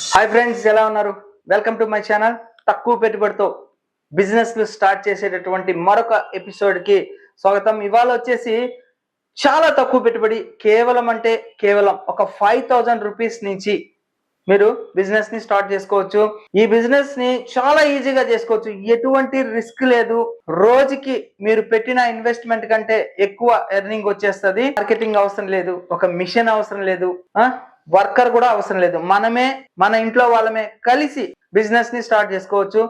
Hi friends, ఎలా ఉన్నారు? Welcome to my channel. తక్కువ పెట్టుబడితో బిజినెస్ స్టార్ట్ చేసేటటువంటి మరొక ఎపిసోడ్ కి స్వాగతం. ఇవాళ వచ్చేసి చాలా తక్కువ పెట్టుబడి, కేవలం ఒక 5,000 రూపీస్ నుంచి మీరు బిజినెస్ ని స్టార్ట్ చేసుకోవచ్చు. ఈ బిజినెస్ ని చాలా ఈజీగా చేసుకోవచ్చు, ఎటువంటి రిస్క్ లేదు. రోజుకి మీరు పెట్టిన ఇన్వెస్ట్మెంట్ కంటే ఎక్కువ ఎర్నింగ్ వచ్చేస్తుంది. మార్కెటింగ్ అవసరం లేదు, ఒక మిషన్ అవసరం లేదు, వర్కర్ కూడా అవసరం లేదు. మనమే మన ఇంట్లో వాళ్ళమే కలిసి బిజినెస్ ని స్టార్ట్ చేసుకోవచ్చు.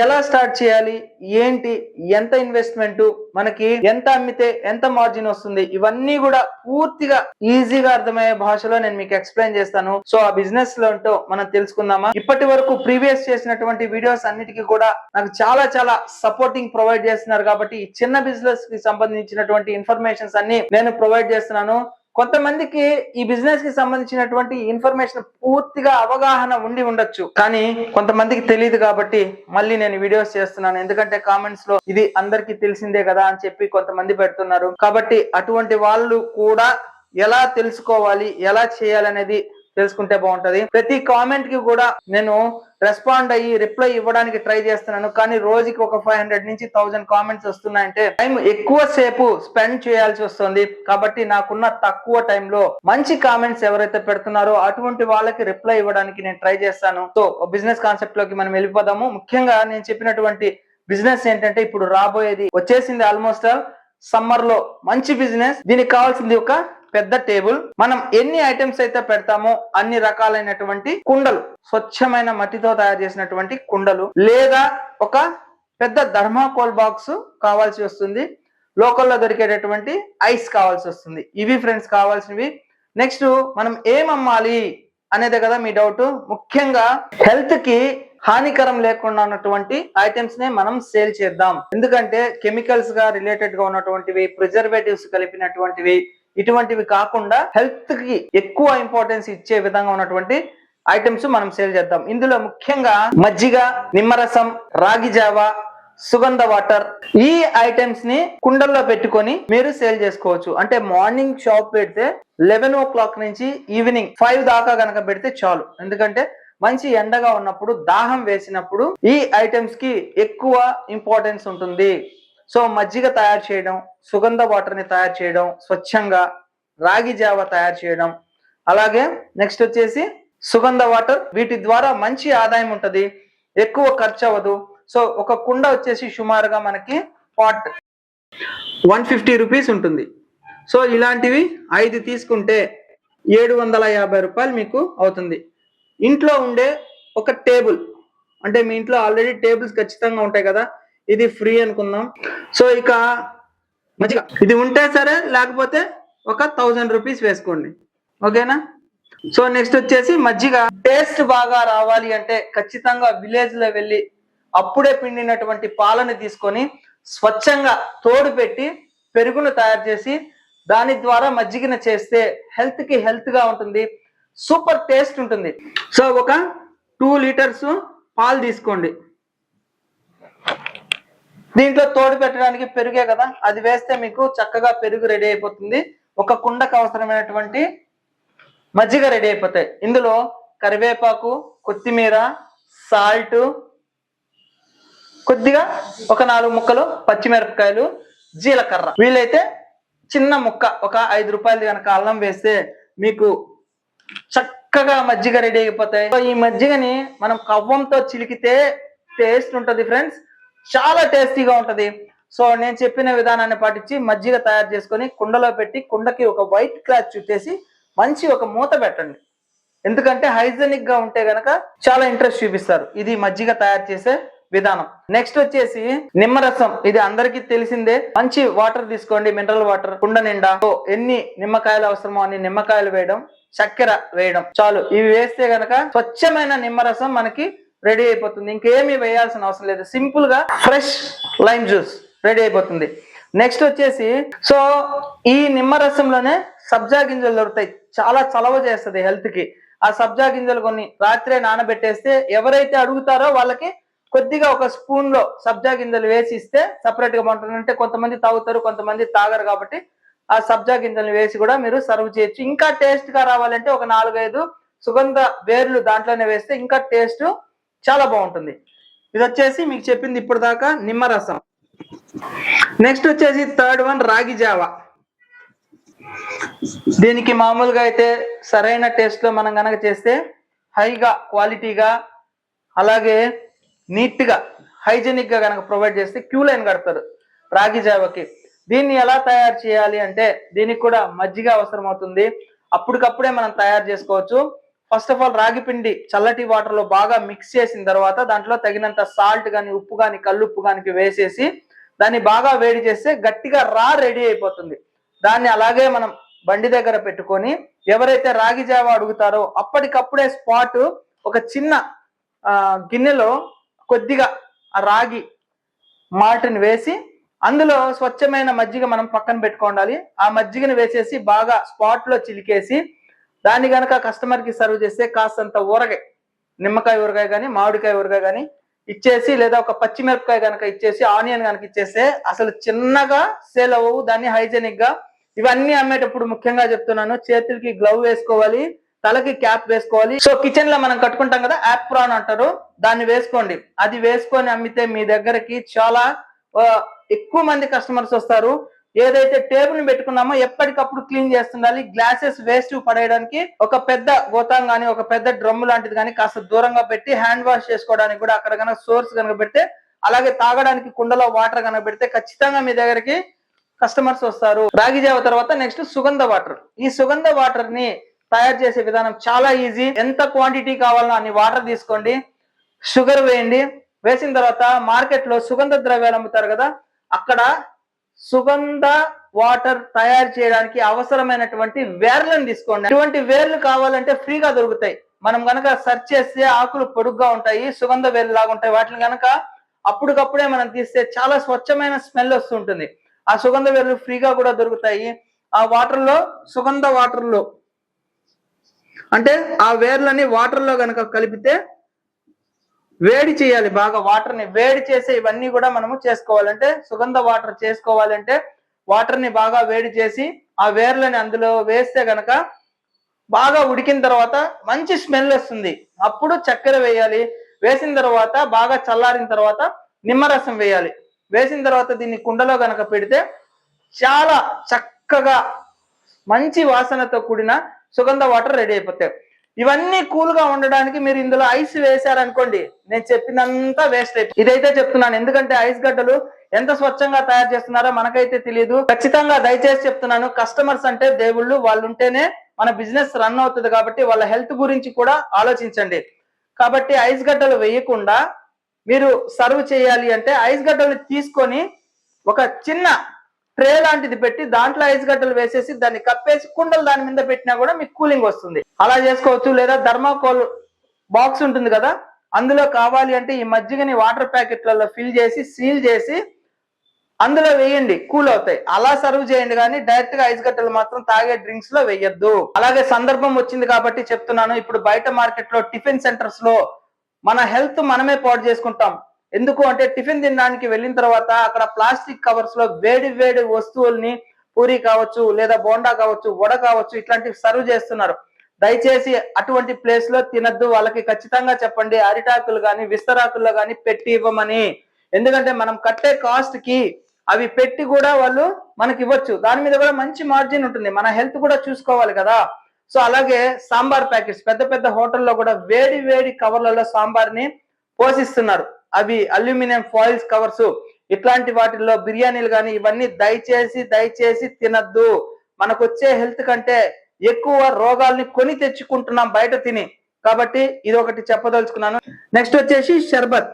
ఎలా స్టార్ట్ చేయాలి, ఏంటి, ఎంత ఇన్వెస్ట్మెంట్, మనకి ఎంత అమ్మితే ఎంత మార్జిన్ వస్తుంది, ఇవన్నీ కూడా పూర్తిగా ఈజీగా అర్థమయ్యే భాషలో నేను మీకు ఎక్స్ప్లెయిన్ చేస్తాను. సో ఆ బిజినెస్ లో ఏంటో మనం తెలుసుకుందామా. ఇప్పటి వరకు ప్రీవియస్ చేసినటువంటి వీడియోస్ అన్నిటికీ కూడా నాకు చాలా సపోర్టింగ్ ప్రొవైడ్ చేస్తున్నారు. కాబట్టి ఈ చిన్న బిజినెస్ కి సంబంధించినటువంటి ఇన్ఫర్మేషన్స్ అన్ని నేను ప్రొవైడ్ చేస్తున్నాను. కొంతమందికి ఈ బిజినెస్ కి సంబంధించినటువంటి ఇన్ఫర్మేషన్ పూర్తిగా అవగాహన ఉండి ఉండొచ్చు, కానీ కొంతమందికి తెలియదు. కాబట్టి మళ్ళీ నేను వీడియోస్ చేస్తున్నాను, ఎందుకంటే కామెంట్స్ లో ఇది అందరికీ తెలిసిందే కదా అని చెప్పి కొంతమంది పెడుతున్నారు. కాబట్టి అటువంటి వాళ్ళు కూడా ఎలా తెలుసుకోవాలి, ఎలా చేయాలనేది తెలుసుకుంటే బాగుంటది. ప్రతి కామెంట్ కి కూడా నేను రెస్పాండ్ అయ్యి రిప్లై ఇవ్వడానికి ట్రై చేస్తున్నాను, కానీ రోజుకి ఒక 500 నుంచి 1000 కామెంట్స్ వస్తున్నాయంటే టైం ఎక్కువ సేపు స్పెండ్ చేయాల్సి వస్తుంది. కాబట్టి నాకున్న తక్కువ టైంలో మంచి కామెంట్స్ ఎవరైతే పెడుతున్నారో అటువంటి వాళ్ళకి రిప్లై ఇవ్వడానికి నేను ట్రై చేస్తాను. సో బిజినెస్ కాన్సెప్ట్ లోకి మనం వెళ్ళిపోదాము. ముఖ్యంగా నేను చెప్పినటువంటి బిజినెస్ ఏంటంటే ఇప్పుడు రాబోయేది వచ్చేసింది. ఆల్మోస్ట్ సమ్మర్ లో మంచి బిజినెస్. దీనికి కావాల్సింది ఒక పెద్ద టేబుల్, మనం ఎన్ని ఐటమ్స్ అయితే పెడతామో అన్ని రకాలైనటువంటి కుండలు, స్వచ్ఛమైన మట్టితో తయారు చేసినటువంటి కుండలు, లేదా ఒక పెద్ద థర్మాకోల్ బాక్స్ కావాల్సి వస్తుంది. లోకల్లో దొరికేటటువంటి ఐస్ కావాల్సి వస్తుంది. ఇవి ఫ్రెండ్స్ కావాల్సినవి. నెక్స్ట్ మనం ఏం అమ్మాలి అనేది కదా మీ డౌట్. ముఖ్యంగా హెల్త్ కి హానికరం లేకుండా ఉన్నటువంటి ఐటమ్స్ నే మనం సేల్ చేద్దాం. ఎందుకంటే కెమికల్స్ గా రిలేటెడ్ గా ఉన్నటువంటివి, ప్రిజర్వేటివ్స్ కలిపినటువంటివి, ఇటువంటివి కాకుండా హెల్త్ కి ఎక్కువ ఇంపార్టెన్స్ ఇచ్చే విధంగా ఉన్నటువంటి ఐటమ్స్ మనం సేల్ చేద్దాం. ఇందులో ముఖ్యంగా మజ్జిగ, నిమ్మరసం, రాగి జావా, సుగంధ వాటర్, ఈ ఐటమ్స్ ని కుండల్లో పెట్టుకొని మీరు సేల్ చేసుకోవచ్చు. అంటే మార్నింగ్ షాప్ పెడితే 11 o'clock నుంచి ఈవినింగ్ 5 దాకా కనుక పెడితే చాలు. ఎందుకంటే మంచి ఎండగా ఉన్నప్పుడు, దాహం వేసినప్పుడు ఈ ఐటమ్స్ కి ఎక్కువ ఇంపార్టెన్స్ ఉంటుంది. సో మజ్జిగ తయారు చేయడం, సుగంధ వాటర్ ని తయారు చేయడం, స్వచ్ఛంగా రాగి జావ తయారు చేయడం, అలాగే నెక్స్ట్ వచ్చేసి సుగంధ వాటర్, వీటి ద్వారా మంచి ఆదాయం ఉంటది, ఎక్కువ ఖర్చు అవ్వదు. సో ఒక కుండ వచ్చేసి సుమారుగా మనకి 150 రూపీస్ ఉంటుంది. సో ఇలాంటివి 5 తీసుకుంటే 750 రూపాయలు మీకు అవుతుంది. ఇంట్లో ఉండే ఒక టేబుల్, అంటే మీ ఇంట్లో ఆల్రెడీ టేబుల్స్ ఖచ్చితంగా ఉంటాయి కదా, ఇది ఫ్రీ అనుకుందాం. సో ఇక మజ్జిగ, ఇది ఉంటే సరే, లేకపోతే ఒక 1000 రూపీస్ వేసుకోండి, ఓకేనా. సో నెక్స్ట్ వచ్చేసి మజ్జిగ. టేస్ట్ బాగా రావాలి అంటే ఖచ్చితంగా విలేజ్ లో వెళ్ళి అప్పుడే పిండినటువంటి పాలను తీసుకొని స్వచ్ఛంగా తోడు పెట్టి పెరుగును తయారు చేసి దాని ద్వారా మజ్జిగను చేస్తే హెల్త్ గా ఉంటుంది, సూపర్ టేస్ట్ ఉంటుంది. సో ఒక 2 లీటర్స్ పాలు తీసుకోండి. దీంట్లో తోడు పెట్టడానికి పెరుగే కదా, అది వేస్తే మీకు చక్కగా పెరుగు రెడీ అయిపోతుంది. ఒక కుండకు అవసరమైనటువంటి మజ్జిగ రెడీ అయిపోతాయి. ఇందులో కరివేపాకు, కొత్తిమీర, సాల్ట్, కొద్దిగా ఒక 4 ముక్కలు పచ్చిమిరపకాయలు, జీలకర్ర, వీలైతే చిన్న ముక్క ఒక 5 రూపాయలు కనుక అల్లం వేస్తే మీకు చక్కగా మజ్జిగ రెడీ అయిపోతాయి. సో ఈ మజ్జిగని మనం కవ్వంతో చిలికితే టేస్ట్ ఉంటుంది ఫ్రెండ్స్, చాలా టేస్టీగా ఉంటది. సో నేను చెప్పిన విధానాన్ని పాటించి మజ్జిగ తయారు చేసుకొని కుండలో పెట్టి, కుండకి ఒక వైట్ క్లాత్ చుట్టేసి మంచి ఒక మూత పెట్టండి. ఎందుకంటే హైజెనిక్ గా ఉంటే గనక చాలా ఇంట్రెస్ట్ చూపిస్తారు. ఇది మజ్జిగ తయారు చేసే విధానం. నెక్స్ట్ వచ్చేసి నిమ్మరసం. ఇది అందరికీ తెలిసిందే. మంచి వాటర్ తీసుకోండి, మినరల్ వాటర్, కుండ నిండా. సో ఎన్ని నిమ్మకాయలు అవసరమో అన్ని నిమ్మకాయలు వేయడం, చక్కెర వేయడం చాలు. ఇవి వేస్తే గనక స్వచ్ఛమైన నిమ్మరసం మనకి రెడీ అయిపోతుంది. ఇంకేమీ వేయాల్సిన అవసరం లేదు. సింపుల్ గా ఫ్రెష్ లైమ్ జ్యూస్ రెడీ అయిపోతుంది. నెక్స్ట్ వచ్చేసి, సో ఈ నిమ్మరసంలోనే సబ్జా గింజలు దొరుకుతాయి, చాలా చలవ చేస్తుంది హెల్త్ కి. ఆ సబ్జా గింజలు కొన్ని రాత్రే నానబెట్టేస్తే ఎవరైతే అడుగుతారో వాళ్ళకి కొద్దిగా ఒక స్పూన్ లో సబ్జా గింజలు వేసి ఇస్తే సపరేట్ గా బాగుంటుంది. అంటే కొంతమంది తాగుతారు, కొంతమంది తాగరు. కాబట్టి ఆ సబ్జా గింజలు వేసి కూడా మీరు సర్వ్ చేయొచ్చు. ఇంకా టేస్ట్ గా రావాలంటే ఒక 4-5 సుగంధ వేర్లు దాంట్లోనే వేస్తే ఇంకా టేస్ట్ చాలా బాగుంటుంది. ఇది వచ్చేసి మీకు చెప్పింది ఇప్పుడు దాకా నిమ్మరసం. నెక్స్ట్ వచ్చేసి థర్డ్ వన్ రాగి జావా. దీనికి మామూలుగా అయితే సరైన టేస్ట్ లో మనం కనుక చేస్తే హైగా క్వాలిటీగా అలాగే నీట్ గా హైజెనిక్ గా కనుక ప్రొవైడ్ చేస్తే క్యూ లైన్ కడతారు రాగి జావకి. దీన్ని ఎలా తయారు చేయాలి అంటే దీనికి కూడా మజ్జిగ అవసరం అవుతుంది. అప్పటికప్పుడే మనం తయారు చేసుకోవచ్చు. ఫస్ట్ ఆఫ్ ఆల్ రాగి పిండి చల్లటి వాటర్ లో బాగా మిక్స్ చేసిన తర్వాత దాంట్లో తగినంత సాల్ట్ కానీ ఉప్పు కానీ కల్లుప్పు కానీ వేసేసి దాన్ని బాగా వేడి చేస్తే గట్టిగా రెడీ అయిపోతుంది. దాన్ని అలాగే మనం బండి దగ్గర పెట్టుకొని ఎవరైతే రాగి జావ అడుగుతారో అప్పటికప్పుడే స్పాట్ ఒక చిన్న గిన్నెలో కొద్దిగా ఆ రాగి మాల్ట్ని వేసి అందులో స్వచ్ఛమైన మజ్జిగ మనం పక్కన పెట్టుకోవాలి. ఆ మజ్జిగని వేసేసి బాగా స్పాట్ లో చిలికేసి దాన్ని గనక కస్టమర్ కి సర్వ్ చేస్తే కాస్తంత ఊరగాయ, నిమ్మకాయ ఊరగాయ కానీ మామిడికాయ ఊరగాయ కానీ ఇచ్చేసి లేదా ఒక పచ్చిమిరపకాయ కనుక ఇచ్చేసి ఆనియన్ కనుక ఇచ్చేస్తే అసలు చిన్నగా సేల్ అవ్వవు. దాన్ని హైజెనిక్ గా ఇవన్నీ అమ్మేటప్పుడు ముఖ్యంగా చెప్తున్నాను, చేతులకి గ్లవ్ వేసుకోవాలి, తలకి క్యాప్ వేసుకోవాలి. సో కిచెన్ లో మనం కట్టుకుంటాం కదా యాప్రాన్ అంటారు, దాన్ని వేసుకోండి. అది వేసుకొని అమ్మితే మీ దగ్గరకి చాలా ఎక్కువ మంది కస్టమర్స్ వస్తారు. ఏదైతే టేబుల్ ని పెట్టుకున్నామో ఎప్పటికప్పుడు క్లీన్ చేస్తుండాలి. గ్లాసెస్ వేస్ట్ పడేయడానికి ఒక పెద్ద గోతాం కానీ ఒక పెద్ద డ్రమ్ లాంటిది కానీ కాస్త దూరంగా పెట్టి హ్యాండ్ వాష్ చేసుకోవడానికి కూడా అక్కడ కనుక సోర్స్ కనుక పెడితే, అలాగే తాగడానికి కుండలో వాటర్ కనుక పెడితే ఖచ్చితంగా మీ దగ్గరికి కస్టమర్స్ వస్తారు. రాగి జావ తర్వాత నెక్స్ట్ సుగంధ వాటర్. ఈ సుగంధ వాటర్ ని తయారు చేసే విధానం చాలా ఈజీ. ఎంత క్వాంటిటీ కావాలో అన్ని వాటర్ తీసుకోండి, షుగర్ వేయండి. వేసిన తర్వాత మార్కెట్ లో సుగంధ ద్రవ్యాలు అమ్ముతారు కదా, అక్కడ సుగంధ వాటర్ తయారు చేయడానికి అవసరమైనటువంటి వేర్లను తీసుకోండి. ఇటువంటి వేర్లు కావాలంటే ఫ్రీగా దొరుకుతాయి. మనం గనక సెర్చ్ చేస్తే ఆకులు పొడుగ్గా ఉంటాయి, సుగంధ వేర్లు లాగా ఉంటాయి. వాటిని గనక అప్పటికప్పుడే మనం తీస్తే చాలా స్వచ్ఛమైన స్మెల్ వస్తుంటుంది. ఆ సుగంధ వేర్లు ఫ్రీగా కూడా దొరుకుతాయి. ఆ వాటర్ లో సుగంధ వాటర్ లో అంటే ఆ వేర్లని వాటర్ లో గనక కలిపితే వేడి చేయాలి, బాగా వాటర్ ని వేడి చేసే ఇవన్నీ కూడా మనము చేసుకోవాలంటే సుగంధ వాటర్ చేసుకోవాలంటే వాటర్ ని బాగా వేడి చేసి ఆ వేర్లని అందులో వేస్తే గనక బాగా ఉడికిన తర్వాత మంచి స్మెల్ వస్తుంది. అప్పుడు చక్కెర వేయాలి. వేసిన తర్వాత బాగా చల్లారిన తర్వాత నిమ్మరసం వేయాలి. వేసిన తర్వాత దీన్ని కుండలో గనక పెడితే చాలా చక్కగా మంచి వాసనతో కూడిన సుగంధ వాటర్ రెడీ అయిపోతాయి. ఇవన్నీ కూల్ గా ఉండడానికి మీరు ఇందులో ఐస్ వేశారనుకోండి, నేను చెప్పినంతా వేస్ట్ అయిపోయింది. ఇదైతే చెప్తున్నాను ఎందుకంటే ఐస్ గడ్డలు ఎంత స్వచ్ఛంగా తయారు చేస్తున్నారో మనకైతే తెలియదు. ఖచ్చితంగా దయచేసి చెప్తున్నాను, కస్టమర్స్ అంటే దేవుళ్ళు, వాళ్ళు ఉంటేనే మన బిజినెస్ రన్ అవుతుంది. కాబట్టి వాళ్ళ హెల్త్ గురించి కూడా ఆలోచించండి. కాబట్టి ఐస్ గడ్డలు వేయకుండా మీరు సర్వ్ చేయాలి అంటే ఐస్ గడ్డలు తీసుకొని ఒక చిన్న ట్రే లాంటిది పెట్టి దాంట్లో ఐస్ గడ్డలు వేసేసి దాన్ని కప్పేసి కుండలు దాని మీద పెట్టినా కూడా మీకు కూలింగ్ వస్తుంది. అలా చేసుకోవచ్చు. లేదా థర్మాకోల్ బాక్స్ ఉంటుంది కదా, అందులో కావాలి అంటే ఈ మజ్జిగని వాటర్ ప్యాకెట్లలో ఫిల్ చేసి సీల్ చేసి అందులో వేయండి, కూల్ అవుతాయి. అలా సర్వ్ చేయండి, కానీ డైరెక్ట్ గా ఐస్ గడ్డలు మాత్రం తాగే డ్రింక్స్ లో వేయద్దు. అలాగే సందర్భం వచ్చింది కాబట్టి చెప్తున్నాను, ఇప్పుడు బయట మార్కెట్ లో టిఫిన్ సెంటర్స్ లో మన హెల్త్ మనమే పాడు చేసుకుంటాం. ఎందుకు అంటే టిఫిన్ తినడానికి వెళ్ళిన తర్వాత అక్కడ ప్లాస్టిక్ కవర్స్ లో వేడి వేడి వస్తువుల్ని, పూరి కావచ్చు లేదా బోండా కావచ్చు వడ కావచ్చు ఇట్లాంటివి సర్వ్ చేస్తున్నారు. దయచేసి అటువంటి ప్లేస్ లో తినద్దు. వాళ్ళకి ఖచ్చితంగా చెప్పండి అరిటాకులు కానీ విస్తరాకుల్లో కానీ పెట్టి ఇవ్వమని. ఎందుకంటే మనం కట్టే కాస్ట్ కి అవి పెట్టి కూడా వాళ్ళు మనకి ఇవ్వచ్చు. దాని మీద కూడా మంచి మార్జిన్ ఉంటుంది. మన హెల్త్ కూడా చూసుకోవాలి కదా. సో అలాగే సాంబార్ ప్యాకెట్స్ పెద్ద పెద్ద హోటల్లో కూడా వేడి వేడి కవర్లలో సాంబార్ని పోషిస్తున్నారు. అవి అల్యూమినియం ఫాయిల్స్ కవర్స్, ఇట్లాంటి వాటిల్లో బిర్యానీలు కానీ ఇవన్నీ దయచేసి తినద్దు. మనకు వచ్చే హెల్త్ కంటే ఎక్కువ రోగాల్ని కొని తెచ్చుకుంటున్నాం బయట తిని. కాబట్టి ఇది ఒకటి చెప్పదలుచుకున్నాను. నెక్స్ట్ వచ్చేసి షర్బత్,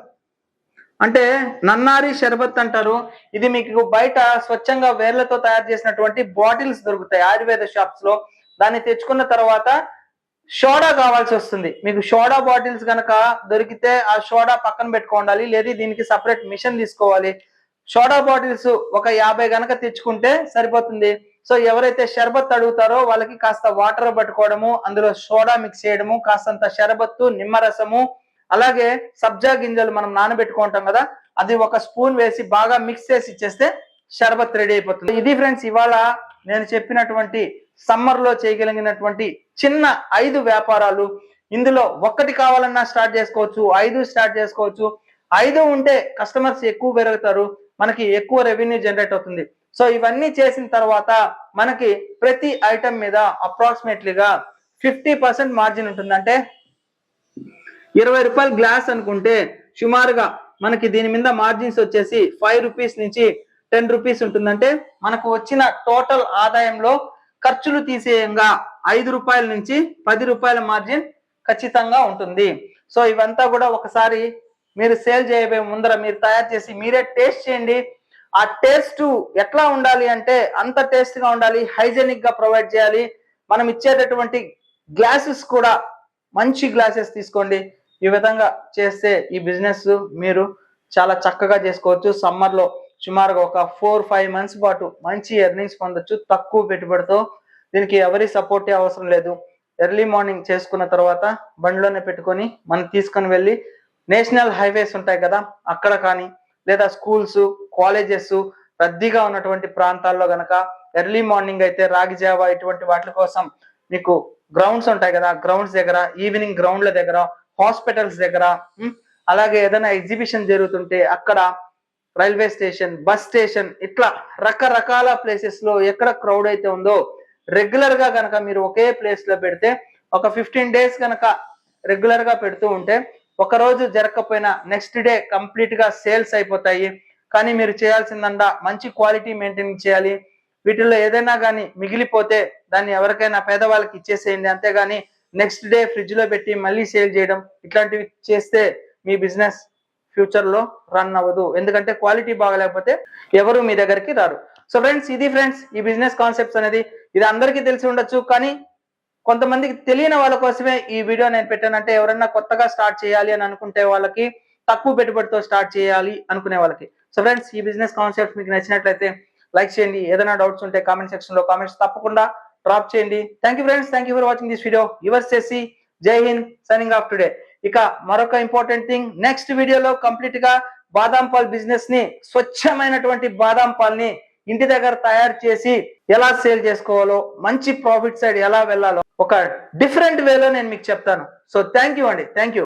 అంటే నన్నారి షర్బత్ అంటారు. ఇది మీకు బయట స్వచ్ఛంగా వేర్లతో తయారు చేసినటువంటి బాటిల్స్ దొరుకుతాయి ఆయుర్వేద షాప్స్ లో. దాన్ని తెచ్చుకున్న తర్వాత సోడా కావాల్సి వస్తుంది. మీకు సోడా బాటిల్స్ కనుక దొరికితే ఆ సోడా పక్కన పెట్టుకోవాలి, లేదా దీనికి సపరేట్ మిషన్ తీసుకోవాలి. సోడా బాటిల్స్ ఒక 50 గనక తెచ్చుకుంటే సరిపోతుంది. సో ఎవరైతే షర్బత్ అడుగుతారో వాళ్ళకి కాస్త వాటర్ పట్టుకోవడము, అందులో సోడా మిక్స్ చేయడము, కాస్తంత షర్బత్తు, నిమ్మరసము, అలాగే సబ్జా గింజలు మనం నానబెట్టుకుంటాం కదా, అది ఒక స్పూన్ వేసి బాగా మిక్స్ చేసి ఇచ్చేస్తే షర్బత్ రెడీ అయిపోతుంది. ఇది ఫ్రెండ్స్ ఇవాళ నేను చెప్పినటువంటి సమ్మర్ లో చేయగలిగినటువంటి చిన్న 5 వ్యాపారాలు. ఇందులో ఒక్కటి కావాలన్నా స్టార్ట్ చేసుకోవచ్చు, 5 స్టార్ట్ చేసుకోవచ్చు. 5 ఉంటే కస్టమర్స్ ఎక్కువ పెరుగుతారు, మనకి ఎక్కువ రెవెన్యూ జనరేట్ అవుతుంది. సో ఇవన్నీ చేసిన తర్వాత మనకి ప్రతి ఐటమ్ మీద అప్రాక్సిమేట్లీగా 50% మార్జిన్ ఉంటుంది. అంటే 20 రూపాయల గ్లాస్ అనుకుంటే సుమారుగా మనకి దీని మీద మార్జిన్స్ వచ్చేసి 5 రూపీస్ నుంచి 10 రూపీస్ ఉంటుందంటే మనకు వచ్చిన టోటల్ ఆదాయంలో ఖర్చులు తీసేయంగా 5 రూపాయల నుంచి 10 రూపాయల మార్జిన్ ఖచ్చితంగా ఉంటుంది. సో ఇవంతా కూడా ఒకసారి మీరు సేల్ చేయబోయే ముందర మీరు తయారు చేసి మీరే టేస్ట్ చేయండి. ఆ టేస్ట్ ఎట్లా ఉండాలి అంటే అంత టేస్ట్ గా ఉండాలి, హైజెనిక్ గా ప్రొవైడ్ చేయాలి. మనం ఇచ్చేటటువంటి గ్లాసెస్ కూడా మంచి గ్లాసెస్ తీసుకోండి. ఈ విధంగా చేస్తే ఈ బిజినెస్ మీరు చాలా చక్కగా చేసుకోవచ్చు. సమ్మర్ లో సుమారుగా ఒక 4-5 మంత్స్ పాటు మంచి ఎర్నింగ్స్ పొందొచ్చు తక్కువ పెట్టుబడితో. దీనికి ఎవరి సపోర్టే అవసరం లేదు. ఎర్లీ మార్నింగ్ చేసుకున్న తర్వాత బండిలోనే పెట్టుకొని మనం తీసుకొని వెళ్ళి నేషనల్ హైవేస్ ఉంటాయి కదా అక్కడ కానీ, లేదా స్కూల్స్, కాలేజెస్ రద్దీగా ఉన్నటువంటి ప్రాంతాల్లో గనక ఎర్లీ మార్నింగ్ అయితే రాగి జావా ఇటువంటి వాటి కోసం మీకు గ్రౌండ్స్ ఉంటాయి కదా, గ్రౌండ్స్ దగ్గర, ఈవినింగ్ గ్రౌండ్ల దగ్గర, హాస్పిటల్స్ దగ్గర, అలాగే ఏదైనా ఎగ్జిబిషన్ జరుగుతుంటే అక్కడ, రైల్వే స్టేషన్, బస్ స్టేషన్, ఇట్లా రకరకాల ప్లేసెస్ లో ఎక్కడ క్రౌడ్ అయితే ఉందో రెగ్యులర్ గా కనుక మీరు ఒకే ప్లేస్ లో పెడితే ఒక 15 days కనుక రెగ్యులర్ గా పెడుతూ ఉంటే ఒక రోజు జరగకపోయినా నెక్స్ట్ డే కంప్లీట్ గా సేల్స్ అయిపోతాయి. కానీ మీరు చేయాల్సిందంతా మంచి క్వాలిటీ మెయింటైన్ చేయాలి. వీటిల్లో ఏదైనా కానీ మిగిలిపోతే దాన్ని ఎవరికైనా పేదవాళ్ళకి ఇచ్చేసేయండి, అంతేగాని నెక్స్ట్ డే ఫ్రిడ్జ్ లో పెట్టి మళ్ళీ సేల్ చేయడం ఇట్లాంటివి చేస్తే మీ బిజినెస్ ఫ్యూచర్ లో రన్ అవ్వదు. ఎందుకంటే క్వాలిటీ బాగలేకపోతే ఎవరు మీ దగ్గరికి రారు. సో ఫ్రెండ్స్, ఇది ఫ్రెండ్స్ ఈ బిజినెస్ కాన్సెప్ట్స్ అనేది. ఇది అందరికీ తెలిసి ఉండొచ్చు, కానీ కొంతమందికి తెలియని వాళ్ళ కోసమే ఈ వీడియో నేను పెట్టానంటే ఎవరైనా కొత్తగా స్టార్ట్ చేయాలి అని అనుకుంటే వాళ్ళకి, తక్కువ పెట్టుబడితో స్టార్ట్ చేయాలి అనుకునే వాళ్ళకి. సో ఫ్రెండ్స్, ఈ బిజినెస్ కాన్సెప్ట్ మీకు నచ్చినట్లయితే లైక్ చేయండి. ఏదైనా డౌట్స్ ఉంటే కామెంట్ సెక్షన్ లో కామెంట్స్ తప్పకుండా డ్రాప్ చేయండి. Thank you friends, thank you for watching this video. Yours చేసి జై హింద్, సైనింగ్ ఆఫ్ టుడే. ఇక మరొక ఇంపార్టెంట్ థింగ్, నెక్స్ట్ వీడియోలో కంప్లీట్ గా బాదాం పాల్ బిజినెస్ ని, స్వచ్ఛమైనటువంటి బాదాం పాల్ని ఇంటి దగ్గర తయారు చేసి ఎలా సేల్ చేసుకోవాలో, మంచి ప్రాఫిట్ సైడ్ ఎలా వెళ్ళాలో ఒక డిఫరెంట్ వేలో నేను మీకు చెప్తాను. సో థ్యాంక్ యూ అండి, థ్యాంక్ యూ.